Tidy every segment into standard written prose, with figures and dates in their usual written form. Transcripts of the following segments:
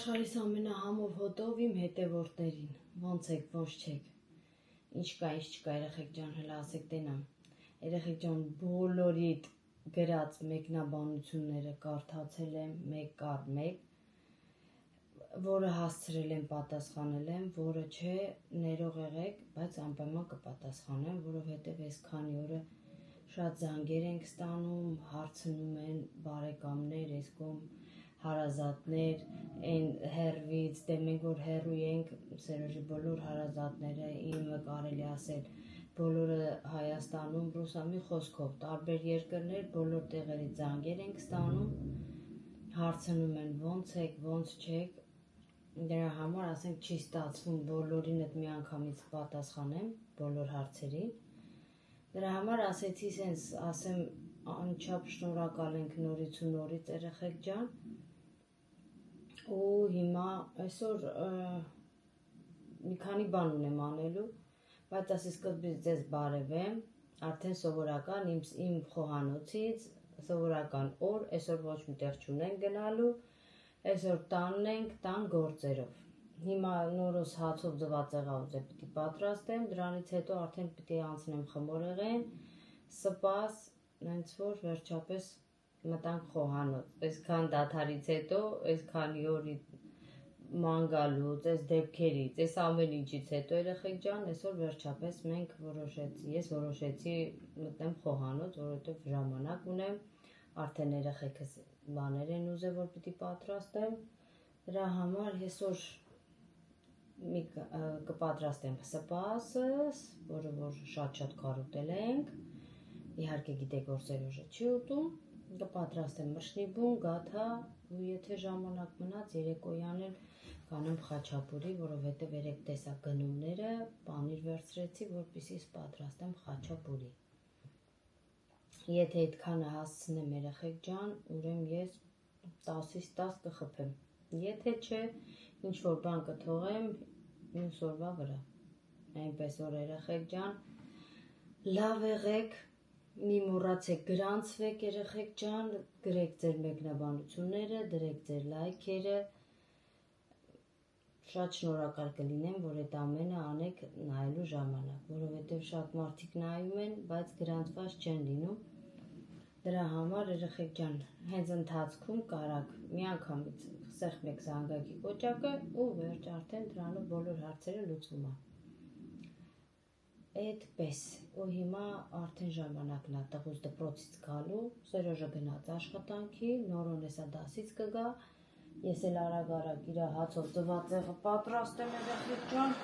Աշխարհիս ամենահամով հոտով իմ հետևորդներին, ոնց եք, ոնց չեք, ինչ կա, ինչ չկա, երեխեք ջան, հլա ասեք տենամ, երեխեք ջան, բոլորիդ գրած մեկնաբանությունները կարդացել եմ մեկ առ մեկ, որը հասցրել եմ պատասխանել եմ, որը չէ, ներող եղեք, բայց անպայման կպատասխանեմ, որովհետև այս քանի օրը շատ զանգեր ենք ստանում, հարցնում են բարեկամներ, այս կողմ հարազատներ, այն հեռվից, դե մենք որ հեռու ենք, Սերոժի բոլոր հարազատները, իմը կարելի ասել, բոլորը Հայաստանում, ռուսամի խոսքով, տարբեր երկրներ, բոլոր տեղերից զանգեր ենք ստանում, հարցնում են ոնց եք, ոնց չեք, դրա համար ասենք չի ստացվում բոլորին այդ մի անգամից պատասխանեմ, բոլոր հարցերին, դրա համար ասեցի սենց, ասեմ անչափ շնորհակալ ենք նորից ու նորից երեխեք ջան, ու հիմա այսօր մի քանի բան ունեմ անելու, բայց ասի սկզբից ձեզ բարևեմ, արդեն սովորական իմ խոհանոցից, սովորական օր, այսօր ոչ միտեղ չունենք գնալու, այսօր տանն ենք, տան գործերով, հիմա նորոս հացով ձվածեղաուձ է պիտի պատրաստեմ, դրանից հետո արդեն պիտի անցնեմ խմորեղեն, սպաս, նենց որ վերջապես մտանք խոհանոց, այսքան դադարից հետո, այսքանի օրի ման գալուց, այս դեպքերից, այս ամեն ինչից հետո երեխեք ջան, այսօր վերջապես մենք ես որոշեցի մտնեմ խոհանոց, որովհետև ժամանակ ունեմ, արդեն երեխեքս բաներ են ուզել, որ պիտի պատրաստեմ, դրա համար այսօր կպատրաստեմ սպասս, որը որ շատ կարոտել ենք, իհարկե գիտեք որ Սերոժը չի ուտում, կպատրաստեմ մրշնիբուն, գաթա ու եթե ժամանակ մնաց երեկոյան էլ կանեմ խաչապուրի, որովհետև երեք տեսա գնումները, պանիր վերցրեցի, որպեսզի պատրաստեմ խաչապուրի։ Եթե այդքանը հասցնեմ երեխեք ջան, ուրեմն ես 10-ից 10 կխփեմ։ Եթե չէ, ինչ որ բան կթողեմ մյուս օրվա վրա։ Այնպես որ երեխեք ջան, լավ եղեք, մի մոռացեք գրանցվեք երեխեք ջան, գրեք ձեր մեկնաբանությունները, դրեք ձեր լայքերը, շատ շնորհակալ կլինեմ, որ այդ ամենը անեք նայելու ժամանակ, որովհետև շատ մարդիկ նայում են, բայց գրանցված չեն լինում, դրա համար երեխեք ջան, հենց ընթացքում կարակ միանգամից խսեղմեք զանգակի կոճակը ու վերջ արդեն դրանով բոլոր հարցերը լուծվում են։ Այդպես, ու հիմա արդեն ժամանակն է տղուս դպրոցից գալու, Սերոժը գնաց աշխատանքի, նորոն էսա դասից կգա, ես էլ արագ իր հացով ձվածեղը պատրաստեմ երեխեք ջան,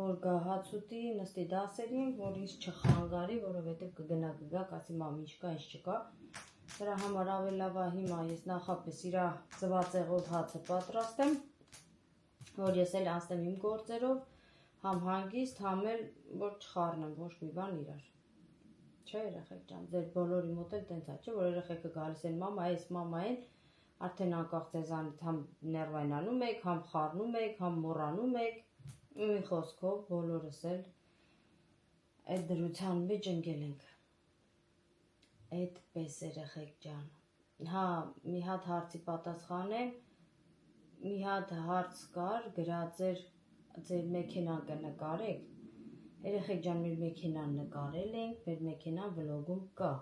որ գա հաց ուտի, նստի դասերին, որ ինձ չխանգարի, որովհետև կգնա, կասի մամ ինչ կա, ինչ չկա, դրա համար ավելի լավ է հիմա ես նախապես իր ձվածեղով հացը պատրաստեմ, որ ես էլ անցնեմ իմ գործերով, համ հանգիստ, համ էլ որ չխառնեմ ոչ մի բան իրար, չէ երեխեք ջան, ձեր բոլորի մոտ էլ տենց է, չէ, որ երեխեքը գալիս են մամա այս, մամա այն, արդեն անկախ ձեզանից համ ներվայնանում եք, համ խառնում եք, համ մոռանում եք, մի խոսքով բոլորս էլ այդ դրության մեջ ընկել ենք, այդպես երեխեք ջան, հա, մի հատ հարցի պատասխանեմ, մի հատ հարց կար, գրած էր ձեր մեքենան կնկարեք, երեխեք ջան մեր մեքենան նկարել ենք, մեր մեքենան վլոգում կա,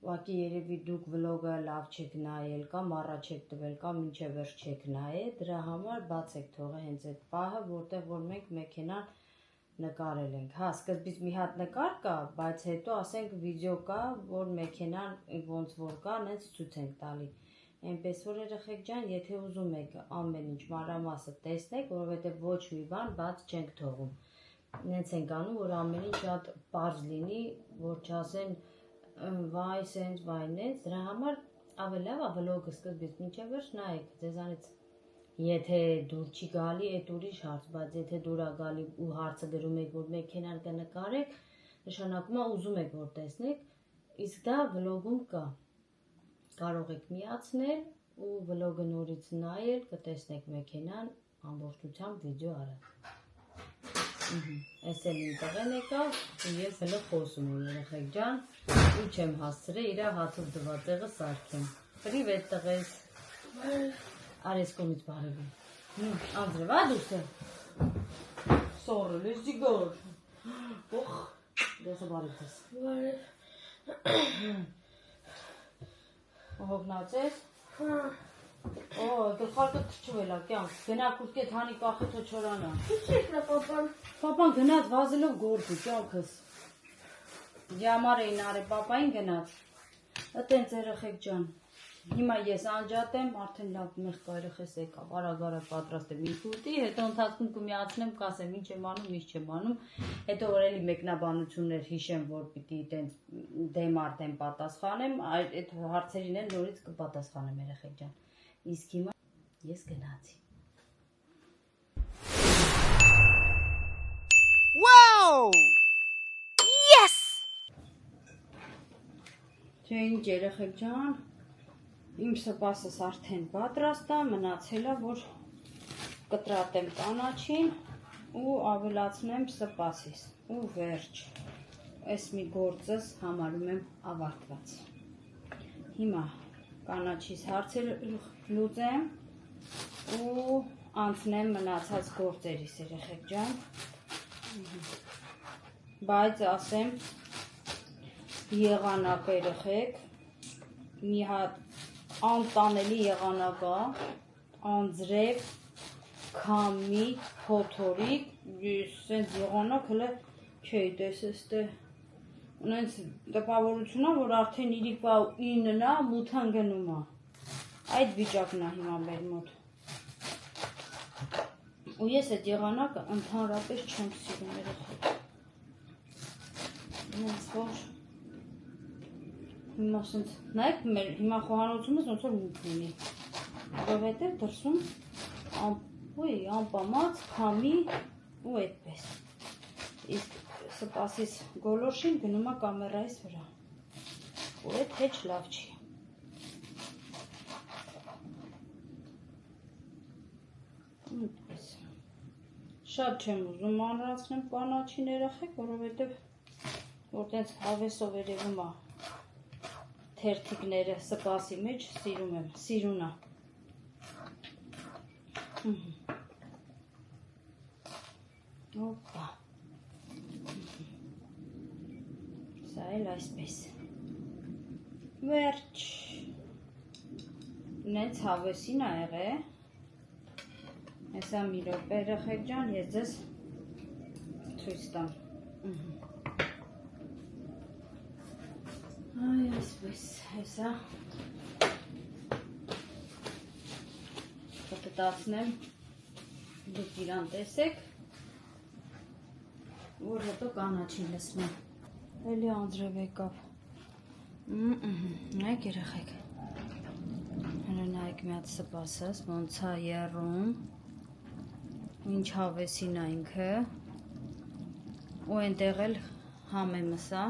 ուղղակի երևի դուք վլոգը լավ չեք նայել, կամ առաջ եք տվել, կամ մինչև վերջ չեք նայել, դրա համար բացեք թողը հենց այդ պահը, որտեղ որ մենք մեքենան նկարել ենք, հա, սկզբից մի հատ նկար կա, բայց հետո ասենք վիդեո կա, որ մեքենան ոնց որ կա, նենց ցույց ենք տալի, այնպես որ երեխեք ջան, եթե ուզում եք ամեն ինչ մանրամասը տեսնեք, որովհետև ոչ մի բան բաց չենք թողում, նենց ենք անում, որ ամեն ինչ շատ պարզ լինի, որ չասեն վայ սենց, վայ նենց, դրա համար ավելի լավ է վլոգը սկզբից մինչև վերջ նայեք, ձեզանից եթե դուր չի գալի, այդ ուրիշ հարց, բայց եթե դուր է գալի ու հարցը գրում եք, որ մեքենան կնկարեք, նշանակում է ուզում եք, որ տեսնեք, իսկ դա վլոգում կա, կարող եք միացնել ու վլոգը նորից նայել, կտեսնեք մեքենան ամբողջությամբ վիդեո արած։ Այս էլ իմ տղեն եկավ, ու ես հլը խոսում եմ երեխեք ջան, ու չեմ հասցրել իր հացով ձվածեղը սարքեմ։ Պրիվետ տղես։ Արես կողմից բարևում։ Անձրև, դուս է։ Սորել ես ջիգոր։ Օխ, դեսը բարև ես։ Բարև։ Հողնած ես։ Օ, գլխարկը թրջվել է, կյանք։ Գնա կուրկետ հանի կախի թո չորանա։ Ինչ եկնա պապան։ Պապան գնաց վազելով գործի, կյանքս։ Ջամար էին արել, պապային գնաց։ Ատենց երեխեք ջան։ Հիմա ես անջատ եմ, արդեն լավ մեղք երեխես եկավ, արագ պատրաստ եմ ինձ ուտի, հետո ընթացքում կմիացնեմ, կասեմ ինչ եմ անում, ինչ չեմ անում, հետո որ էլի մեկնաբանություններ հիշեմ, որ պիտի տենց դեմ արդեն պատասխանեմ, այդ հարցերին էլ նորից կպատասխանեմ երեխեք ջան։ Իսկ հիմա ես գնացի։ Wow! Yes! Չէ ինչ երեխեք ջան, իմ սպասս արդեն պատրաստ է, մնացել է, որ կտրատեմ կանաչին ու ավելացնեմ սպասիս ու վերջ։ Այս մի գործս համարում եմ ավարտված։ Հիմա կանաչիս հարցերը լուծեմ ու անցնեմ մնացած գործերիս երեխեք ջան։ Բայց ասեմ եղանակ երեխեք, մի հատ անտանելի եղանակ է, անձրև, քամի, փոթորիկ, սենց եղանակ հլը չէի տեսես տե, ունենց տպավորություն է, որ արդեն իրիկվա 9-ն է, մութան գնում է, այդ վիճակն է հիմա մեր մոտ, ու ես այդ եղանակը ընդհանրապես չեմ սիրում երեխեք, ունենց որ հիմա սենց, նայեք մեր հիմա խոհանոցումս ոնց որ մութ լինի, որովհետև դրսում անպամած, քամի ու այդպես, իսկ սպասիս գոլորշին գնում է կամերայիս վրա, ու այդ հեչ լավ չի, այդպես, շատ չեմ ուզում մանրացնեմ կանաչին երեխեք, որովհետև որ տենց հավեսով երևում է թերթիկները սպասի մեջ սիրում եմ, սիրուն է։ Օպա։ Սա էլ այսպես։ Վերջ։ Նենց հավեսին ա եղե։ Հեսա մի րոպե երեխեք ջան, ես ձեզ ցույց տամ։ Այ այսպես, հեսա կտտացնեմ, դուք իրան տեսեք, որ հետո կանաչին լսնեմ, էլի անձրև եկավ, նայք երեխեք, հələ նայք մի հատ սպասս, ոնց է եռում, ինչ հավեսին է ինքը, ու այնտեղ էլ համեմս է,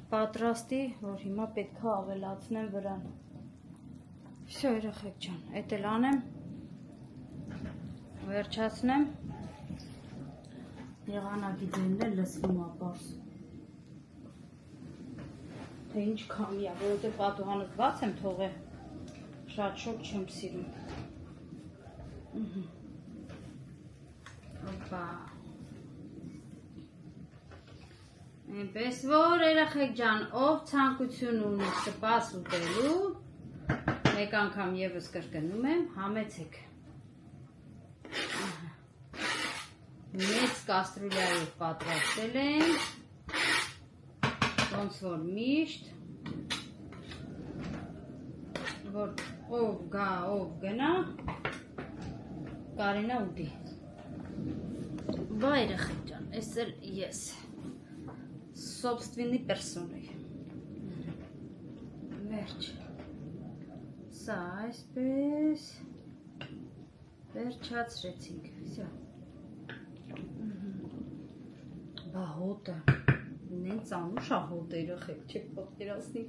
պատրաստի, որ հիմա պետք է ավելացնեմ վրան։ Всё երեխեք ջան, էդ էլ անեմ, վերջացնեմ, եղանակի ձենն էլ լսվում է պարզ, թե ինչ քամի է, որովհետև պատուհանս բաց եմ թողել, շատ շոգ չեմ սիրում։ Օպա։ Այնպես որ երեխեք ջան, ով ցանկություն ունի սպաս ուտելու, մեկ անգամ եւս կրկնում եմ, համեցեք։ Մեծ կաստրուլայով պատրաստել ենք, ոնց որ միշտ, որ ով գա, ով գնա, կարենա ուտի։ Բա երեխեք ջան, այս էլ ես։ Собственной персоной. Վերջ։ Սա այսպես վերջացրեցինք։ Всё։ Բա հոտը։ Նենց անուշ է հոտը երեխեք, չեք պատկերացնի։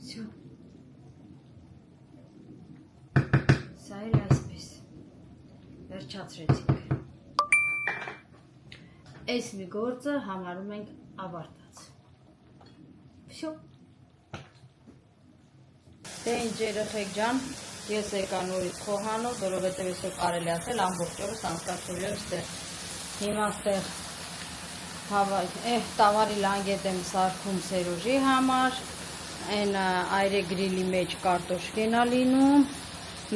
Всё։ Սա էլ այսպես վերջացրեցինք։ Այս մի գործը համարում ենք ավարտած։ Всё։ Դե ինչ երեխեք ջան, ես եկա նորից խոհանոց, որովհետև այսօր կարելի ասել ամբողջ օրս անցկացրել եմ ստեղ։ Հիմա ստեղ տավարի լանգետ եմ սարքում Սերոժի համար, այն այրե գրիլի մեջ կարտոշկեն ա լինում,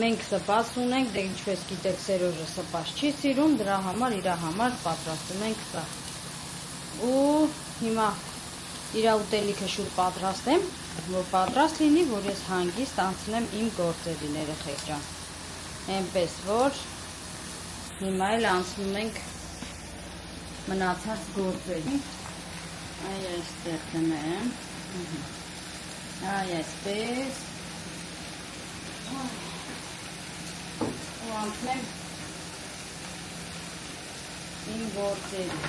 մենք սպաս ունենք, դե ինչպես գիտեք Սերոժը սպաս չի սիրում, դրա համար իր համար պատրաստում ենք սա։ Ու հիմա իր ուտելիքը շուտ պատրաստեմ, որ պատրաստ լինի, որ ես հանգիստ անցնեմ իմ գործերին երեխեք ջան։ Այնպես որ հիմա էլ անցնում ենք մնացած գործերին։ Այ այստեղ դնեմ։ Այ այսպես։ Ու անցնեմ իմ գործերին։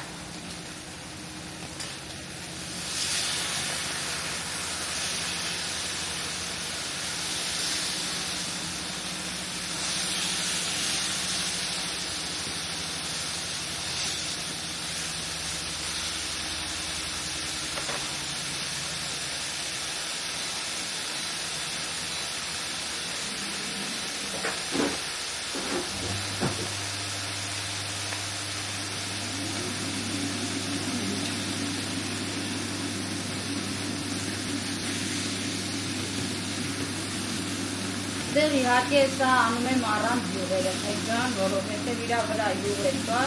Դեռ իհարկե սա անում եմ առանց յուղ երեխեք ջան, որովհետև իրա վրա յուղ է կա,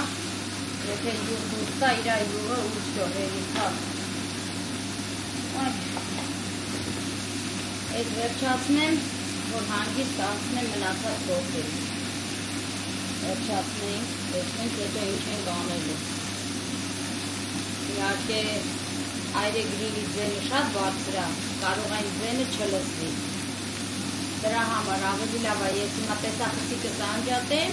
եթե յուղ դուրս տա, իրա յուղը ուշ հերիքա։ Այդ վերջացնեմ, որ հանգիստ անցնեմ մնացած գործերին։ Վերջացնենք, տեսնենք հետո ինչ ենք անելու։ Իհարկե այրե գրիլի ձենը շատ բարձր է, կարող այն ձենը չլսվի։ Դրա համար ավելի լավ է, ես հիմա տեսախցիկս անջատեմ,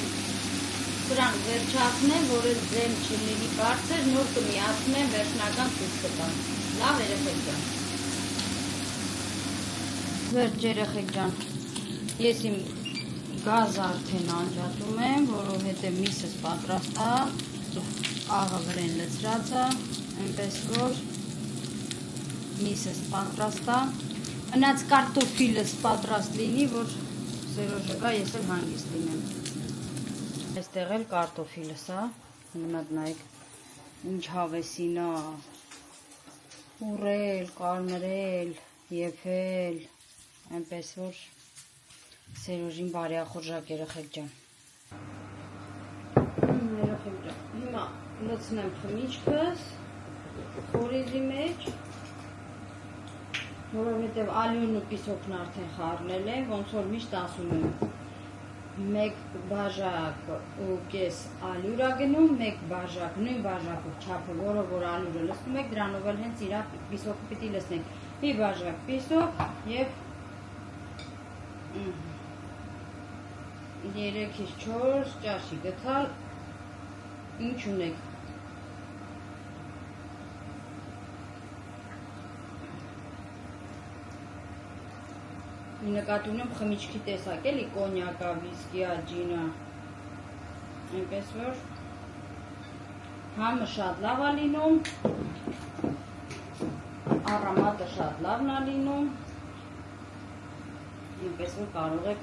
սրան վերջացնեմ, որ էլ ձեն չլինի բարձր, նոր կմիացնեմ, վերջնական ցույց կտամ։ Լավ երեխեք ջան։ Վերջ երեխեք ջան, ես իմ գազը արդեն անջատում եմ, որովհետև միսս պատրաստ է, աղը վրեն լցրած է, այնպես որ միսս պատրաստ է։ Մնաց կարտոֆիլս պատրաստ լինի, որ Սերոժը գա, ես էլ հանգիստ լինեմ։ Այստեղ էլ կարտոֆիլս է, մնաց նայեք ինչ հավեսին է, ուռել, կարմրել, եփել, այնպես որ Սերոժին բարյախորժակ երեխեք ջան։ Երեխեք ջան, հիմա լցնեմ խմիչքս խորիզի մեջ, որովհետև ալյուրն ու պիսոկն արդեն խառնել եմ, ոնց որ միշտ ասում եմ, մեկ բաժակ ու կես ալյուր ա գնում, մեկ բաժակ, նույն բաժակով չափը, որով որ ալյուրը լցնում եք, դրանով էլ հենց իր պիսոկը պիտի լցնենք։ Մի բաժակ պիսոկ և 3-ից 4 ճաշի գթալ, ինչ ունեք։ Նկատի ունեմ խմիչքի տեսակ էլի, կոնյակա, վիսկիա, ջինա, այնպես որ համը շատ լավ է լինում, առամատը շատ լավն է լինում, այնպես որ կարող եք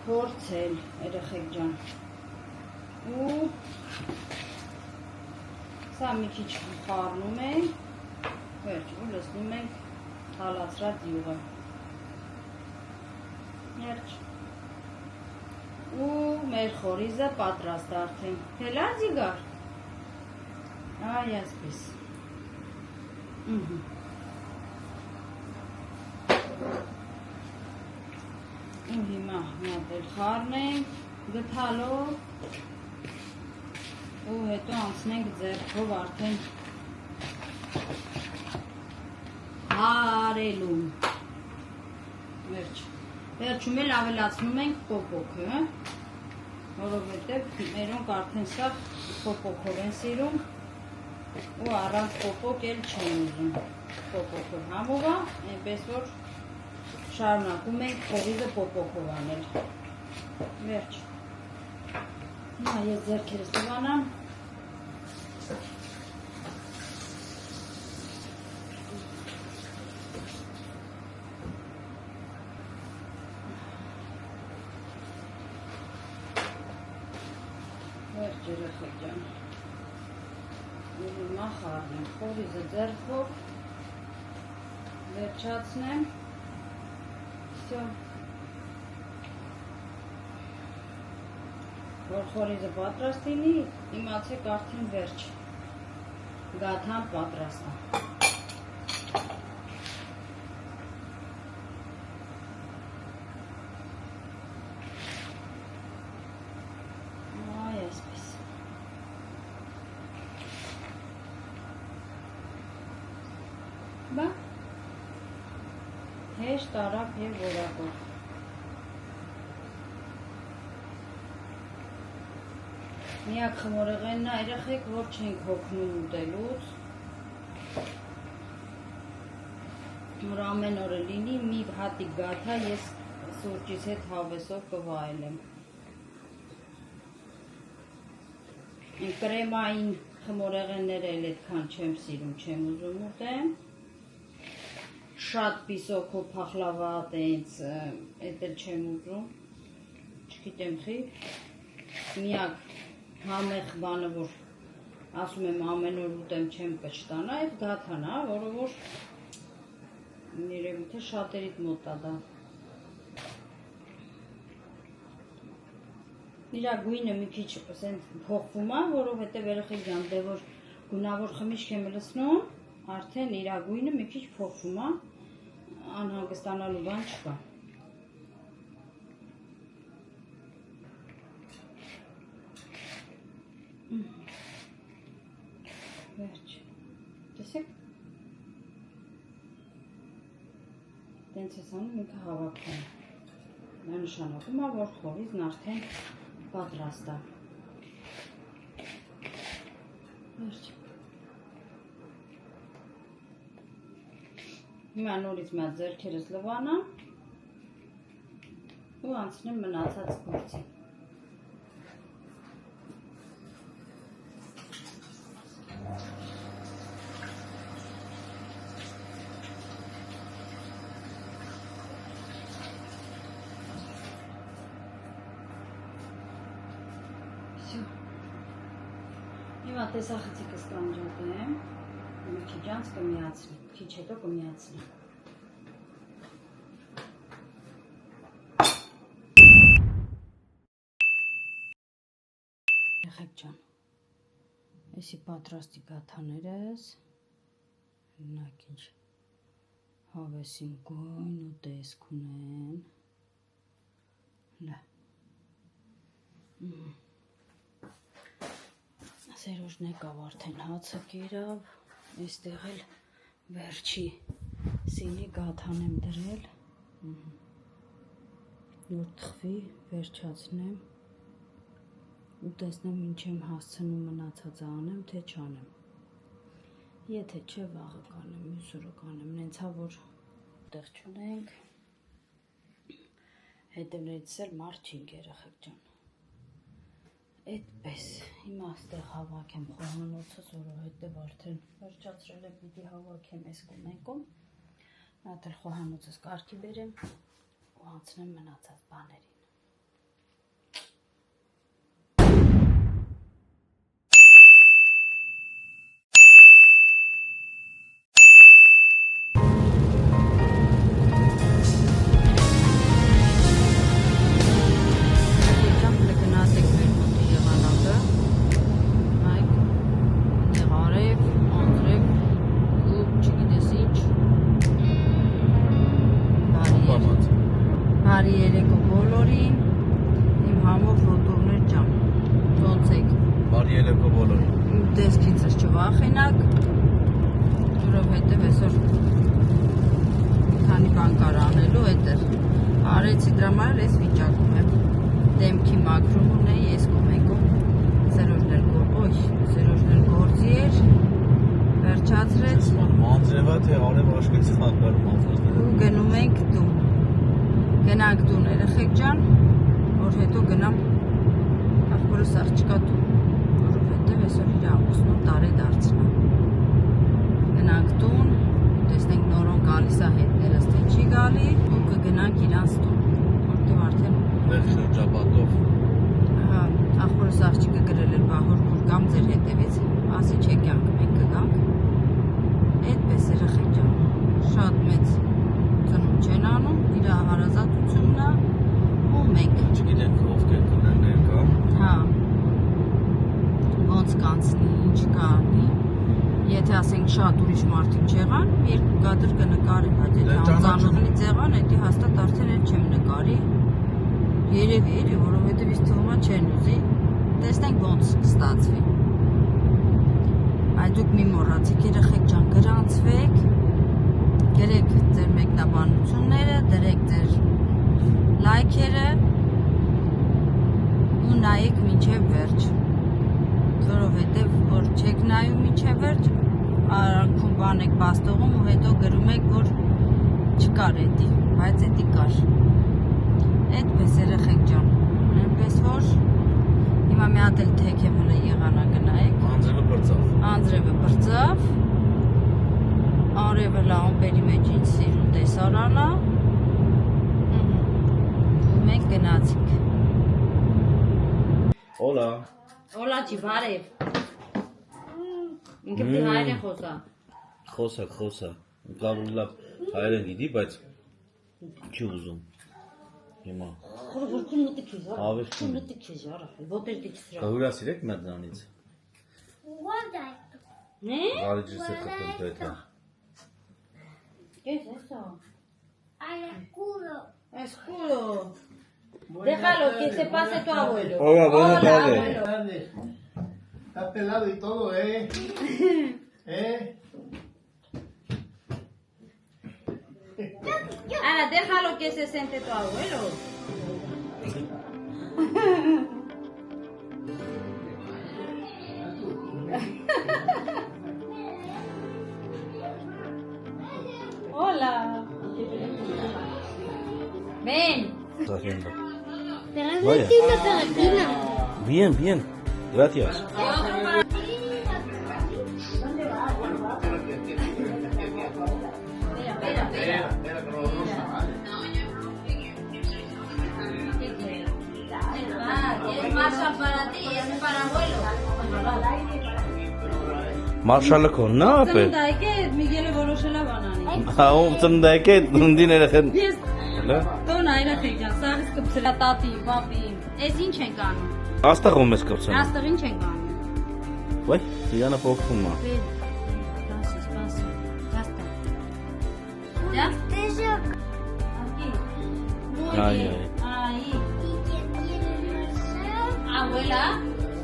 փորձել երեխեք ջան։ Ու սա մի քիչ խառնում ենք, վերջ ու լցնում ենք թալացրած յուղը։ Երջ։ Ու մեր խորիզը պատրաստ արդեն։ Հելա ձիգար։ Այ այսպես։ Ու հիմա մի հատ էլ խառնենք գթալով ու հետո անցնենք ձեռքով արդեն հարելուն։ Վերջ։ Վերջում էլ ավելացնում ենք պոպոքը, որովհետև մերոնք արդեն սա պոպոքով են սիրում ու առանց պոպոք էլ չեն ուզում։ Պոպոքով համով է, այնպես որ շարունակում ենք խորիզը պոպոքով անել։ Վերջ։ Հիմա ես ձեռքերս տվանամ։ Հիմա խառնեմ, խորիզը ձեռքով վերջացնեմ, վсё, որ խորիզը պատրաստ լինի, իմացեք արդեն վերջ, գաթան պատրաստ է։ Այսպես։ Բա հեշտ, արագ և որակով։ Միակ խմորեղենն է, երեխեք, որ չենք հոգնում ուտելուց, որ ամեն օրը լինի, մի հատիկ գաթա ես սուրճից հետ հավեսով կվայելեմ։ Կրեմային խմորեղենները էլ այդքան չեմ սիրում, չեմ ուզում ուտեմ։ Շատ պիսոքով փախլավա տենց, էդ էլ չեմ ուզում, չգիտեմ խի, միակ համեղ բանը, որ ասում եմ ամեն օր ուտեմ չեմ կշտանա, այդ գաթան է, որը որ երևի թե շատերիդ մոտ է դա։ Իրա գույնը մի քիչ փոխվում է, որովհետև երեխեք ջան, դե որ գունավոր խմիչք եմ լցնում, արդեն իրա գույնը մի քիչ փոխվում է, անհանգստանալու բան չկա։ Վերջ, տեսեք, տենց ես անում ինքը հավաքվում, նա նշանակում է, որ խորիզն արդեն պատրաստ է։ Վերջ։ Հիմա նորից մա ձեռքերս լվանամ ու անցնեմ մնացած գործին։ Հիմա տեսախցիկս կանջատեմ, մի քիչ անց կմիացնեմ, քիչ հետո կմիացնեմ։ Երեխեք ջան, էսի պատրաստի գաթաներս, նայք ինչ հավեսին գույն ու տեսք ունեն, լա։ Սերոժն եկավ արդեն հացը կերավ, այստեղ էլ վերջի սինի գաթան եմ դրել, որ թխվի, վերջացնեմ ու տեսնեմ ինչ եմ հասցնում մնացածը անեմ, թե չանեմ։ Եթե չէ վաղը կանեմ, մյուս օրը կանեմ, նենցա որ տեղ չունենք, հետևներից էլ մարդ չինք երեխեք ջան։ Այդպես, հիմա աստեղ հավաքեմ խոհանոցս, որովհետև արդեն վերջացրել եմ, պիտի հավաքեմ այս կոմենքում, նատ էլ խոհանոցս կարգի բերեմ ու անցնեմ մնացած բաներին։ Բարի երեկո բոլորին, իմ համով ռոտորներ ջան, ոնց եք։ Բարի երեկո բոլորին։ Իմ տեսքիցս չվախենակ, որովհետև այսօր քանի բան կար անելու, էդ էր։ Արեցի դրա համար էլ այս վիճակում եմ։ Դեմքի մաքրում ունեի, ես կոմենքում Սերոժներ գործի էր, վերջացրեց։ Մանձրևա թե արև աշկեցի խատբար մանձրևա։ Ու գնում ենք տուն։ Գնանք տուն երեխեք ջան, որ հետո գնամ ախորս աղջկա տուն, որովհետև այսօր իր ամուսնուն տարի դարձնա։ Գնանք տուն, տեսնենք նորոն գալիս է հետներս թե չի գալի ու կգնանք իրանց տուն, որտև արդեն Նեղ շրջապատով ախորս աղջիկը գրել էր բա հոր որ կամ ձեր հետևից, ասի չեքյանք եթե ասենք շատ ուրիշ մարդիկ չեղան, երկու կադր կնկարի, բայց եթե անծանոթից եղան, դա հաստատ արդեն էլ չեմ նկարի։ Երևի էլի, որովհետև ինձ թվում է չեն ուզի։ Տեսնենք ոնց կստացվի։ Այդ դուք մի մոռացեք, երեխեք ջան, գրանցվեք, գրեք ձեր մեկնաբանությունները, դրեք ձեր լայքերը ու նայեք մինչև վերջ, որովհետև որ չեք նայում մինչև վերջ, արանքում բան եք բաստողում ու հետո գրում եք, որ չկար էդի, բայց էդի կար։ Այդպես երեխեք ջան, այնպես որ հիմա մի հատ էլ թեքեմ հլը եղանակը նայեք։ Անձրևը բրծավ։ Անձրևը բրծավ, արևը լամպերի մեջ ինձ սիրուն տեսարանա, ու մենք գնացինք։ Օլա։ Օլա չի, բարև։ Ինքը պիտի հայերեն խոսա։ Խոսա։ Կավուրի լավ հայերեն գիտի, բայց չի ուզում։ Հիմա։ Խորգուրքուն մտիկ ես, արա։ Ավեշ կին։ Մտիկ ես, արա։ Ոտեր դիք սրա։ Կավուրա սիրեք մատ դրանից։ Né? Vale de ser completa. ¿Qué es eso? Al escudo. Escudo. Déjalo que se pase tu abuelo. Hola, buenas tardes. abuelo. Tardes. Está pelado y todo, ¿eh? Ana, déjalo que se siente tu abuelo. Hola. Ven. Está haciendo. Te regalaste una carretina. Bien. Gracias. Espera. Es Marshall para ti, es para abuelo. Marshall Konna pe. Ծննդայք է Միգելը որոշել է բանանի։ Ha o ծննդայք է դունդին երախեն։ Ես Լա։ տոն այրա թեքյան, սարս կպցրա տատի, պապի։ Էս ինչ ենք անում։ Աստղում ես կպցնում։ Աստղ ինչ ենք անում։ Վայ, Դիանա փոխվում է։ Spasi. Ya está. ¿Ya? Eso. Aquí. Muy Ay, bien. Ahí. ¿Y quién tiene razón? Abuela.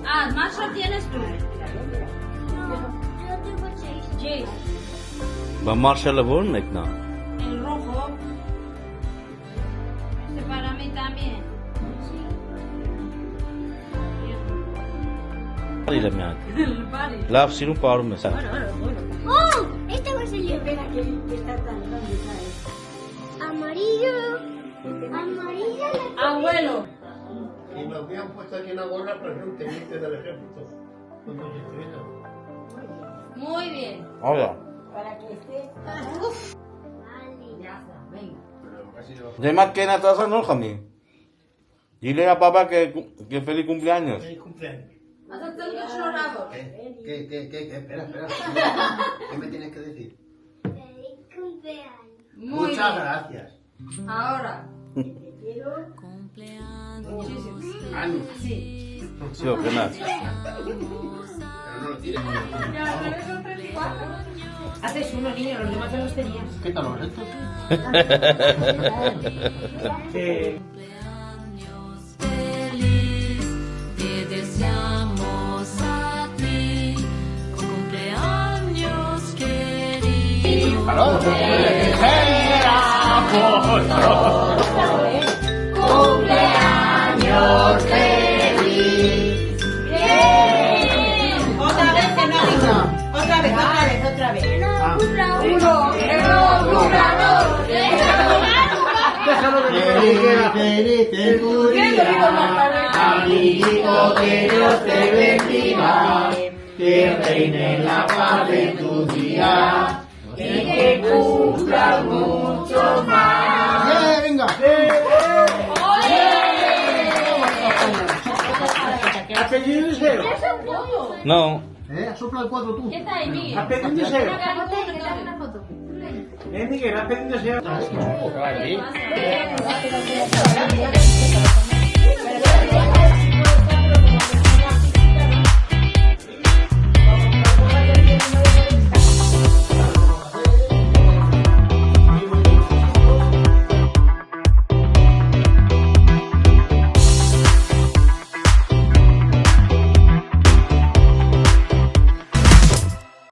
Ah, Marshall tienes tú. No, yo tengo 6. Jace. Բա Marshall-ը ո՞րն եք նա։ El rojo. Este para mí también. Արիլը միակ։ El pari. Լավ սիրուն ապարում ես։ ¡Oh! Este va a ser yo. Amarillo. Amarillo. Abuelo. Y nos habían puesto aquí una gorra para ser un teniente del ejército. Cuando se estuviera. Muy bien. Hola. Uf. Ya está, venga. Pero ha sido. Դեմատ կենա տասա նոր խմի։ Dile a papá que feliz cumpleaños. Feliz cumpleaños. Hasta tengo chorado. ¿Qué? Espera. ¿Qué me tienes que decir? Feliz cumpleaños. Muy Muchas bien. gracias. Ahora. Anu. Sí. Sí, o qué más. Pero no lo tires. Haces uno, niño, los demás ya los tenías. ¿Qué tal los restos? Te deseamos a ti, cumpleaños querido. Cumpleaños feliz. Otra vez que no digo. Otra vez. Feliz tu día, amiguito, que Dios te bendiga, que reine la paz en tu día, y que cumplas mucho más. Venga. ¿Apellido deseo? No. Sopla el 4 tú. ¿Qué está ahí, Miguel? Apellido deseo. Una foto. Miguel, apellido deseo.